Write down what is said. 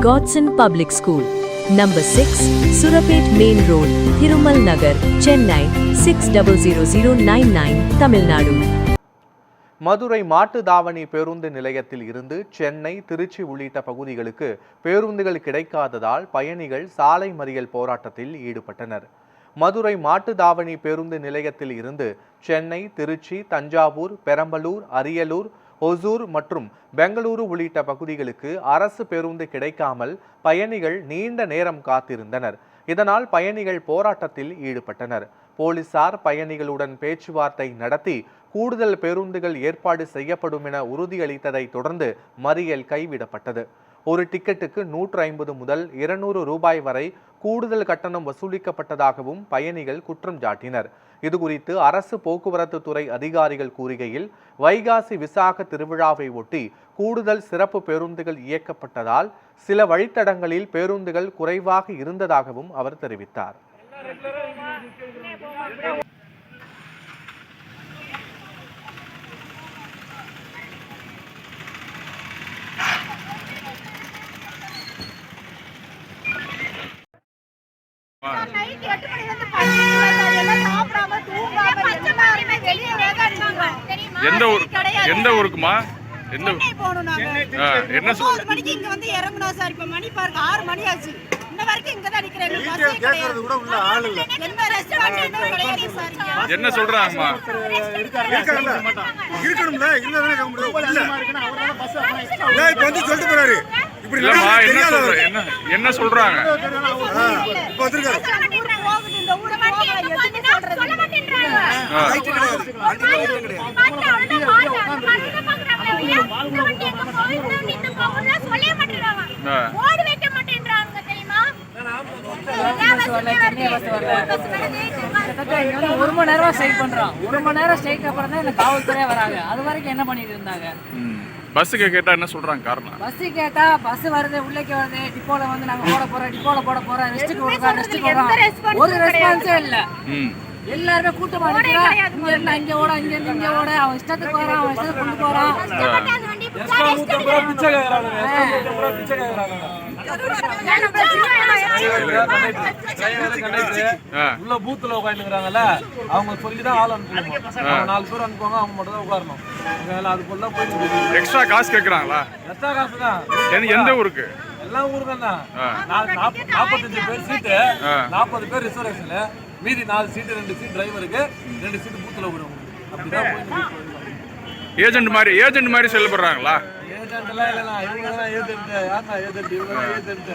Godson Public School, Number 6, Surapet Main Road, Thirumal Nagar, Chennai 600099, Tamil Nadu. Madurai Mattuthavani பேருந்து நிலையத்தில் இருந்து சென்னை, திருச்சி உள்ளிட்ட பகுதிகளுக்கு பேருந்துகள் கிடைக்காததால் பயணிகள் சாலை மறியல் போராட்டத்தில் ஈடுபட்டனர். மதுரை மாட்டுதாவணி பேருந்து நிலையத்தில் இருந்து சென்னை, திருச்சி, தஞ்சாவூர், பெரம்பலூர், அரியலூர், ஒசூர் மற்றும் பெங்களூரு உள்ளிட்ட பகுதிகளுக்கு அரசு பேருந்து கிடைக்காமல் பயணிகள் நீண்ட நேரம் காத்திருந்தனர். இதனால் பயணிகள் போராட்டத்தில் ஈடுபட்டனர். போலீசார் பயணிகளுடன் பேச்சுவார்த்தை நடத்தி கூடுதல் பேருந்துகள் ஏற்பாடு செய்யப்படும் என உறுதியளித்ததை தொடர்ந்து மறியல் கைவிடப்பட்டது. ஒரு டிக்கெட்டுக்கு 150 முதல் 200 ரூபாய் வரை கூடுதல் கட்டணம் வசூலிக்கப்பட்டதாகவும் பயணிகள் குற்றம் சாட்டினர். இதுகுறித்து அரசு போக்குவரத்து துறை அதிகாரிகள் கூறுகையில், வைகாசி விசாக திருவிழாவை ஒட்டி கூடுதல் சிறப்பு பேருந்துகள் இயக்கப்பட்டதால் சில வழித்தடங்களில் பேருந்துகள் குறைவாக இருந்ததாகவும் அவர் தெரிவித்தார். எந்த ஊருக்குமா? என்ன மணிக்கு இங்க வந்து இறங்கணும் சார். இப்ப மணி பாருங்க 6 மணி ஆச்சு. இன்ன வரைக்கும் இங்க தான் நிக்கிறேன். கேக்குறது கூட உள்ள ஆளு இல்ல. என்ன ரெஸ்டாரன்ட் என்ன கிடையாது சார். என்ன சொல்றாங்கம்மா? இருக்கணும்ல இல்லனா கேட்க முடியாது. இல்ல டேய் வந்து சொல்லிட்டு போறாரு. இப்படி இல்லம்மா என்ன சொல்றாங்க? இப்ப வந்திருக்காரு. இந்த ஊர போக எதுமே சொல்ல மாட்டேன்றாங்க. ரைட் கிடையாது. அன்னைக்கு ரைட் கிடையாது. ஓடி வைக்க மாட்டேன்றாங்க தெரியுமா? ஒரு மணி நேரம் ஸ்ட்ரைக் பண்றோம். 1 மணி நேரம் ஸ்ட்ரைக் அப்புறம் தான் இந்த காவல்துறை வராங்க. அது வரைக்கும் என்ன பண்ணிட்டு இருந்தாங்க? பஸ்ஸுக்கு கேட்டா என்ன சொல்றாங்க காரணம்? பஸ் கேட்டா பஸ் வருது, உள்ளேக்கு வருது, டிப்போல வந்து நாங்க டிப்போல போட போறோம், ரெஸ்ட்டுக்கு வரோம். ஒரு ரெஸ்பான்ஸே இல்ல. எல்லாருமே கூட்டமா நிக்கிறோம். இங்க இருந்து அங்க ஓட, இங்க இருந்து இங்க ஓட, அவன் இஷ்டத்துக்கு வரான், அவன் இஷ்டத்துக்கு கொண்டு போறான். உள்ள பூத்துல உட்காந்துக்கிறாங்கல்ல, அவங்க சொல்லிதான் ஆள் அனுப்பணும். 4 பேர் அனுப்புவாங்க, அவங்க மட்டும் தான் உட்காரணும். அதுக்குள்ள போய் எக்ஸ்ட்ரா காசு கேக்குறாங்களா? எக்ஸ்ட்ரா காசு தான். எந்த ஊருக்கு? எல்லா ஊருக்கும் தான். 45 பேர் சீட்டு, 40 பேர் ரிசர்வேஷன், மீதி 4 சீட்டு, 2 சீட் டிரைவருக்கு, 2 சீட்டு பூத்துல விடுவோம். அப்படிதான் போய் ஏஜென்ட் மாதிரி செயல்படுறாங்களா? ஏஜென்ட் எல்லாம் இல்லைண்ணா, இவங்க தான் ஏஜென்ட். யாருண்ணா ஏஜென்ட்? இவங்க தான் ஏஜென்ட்.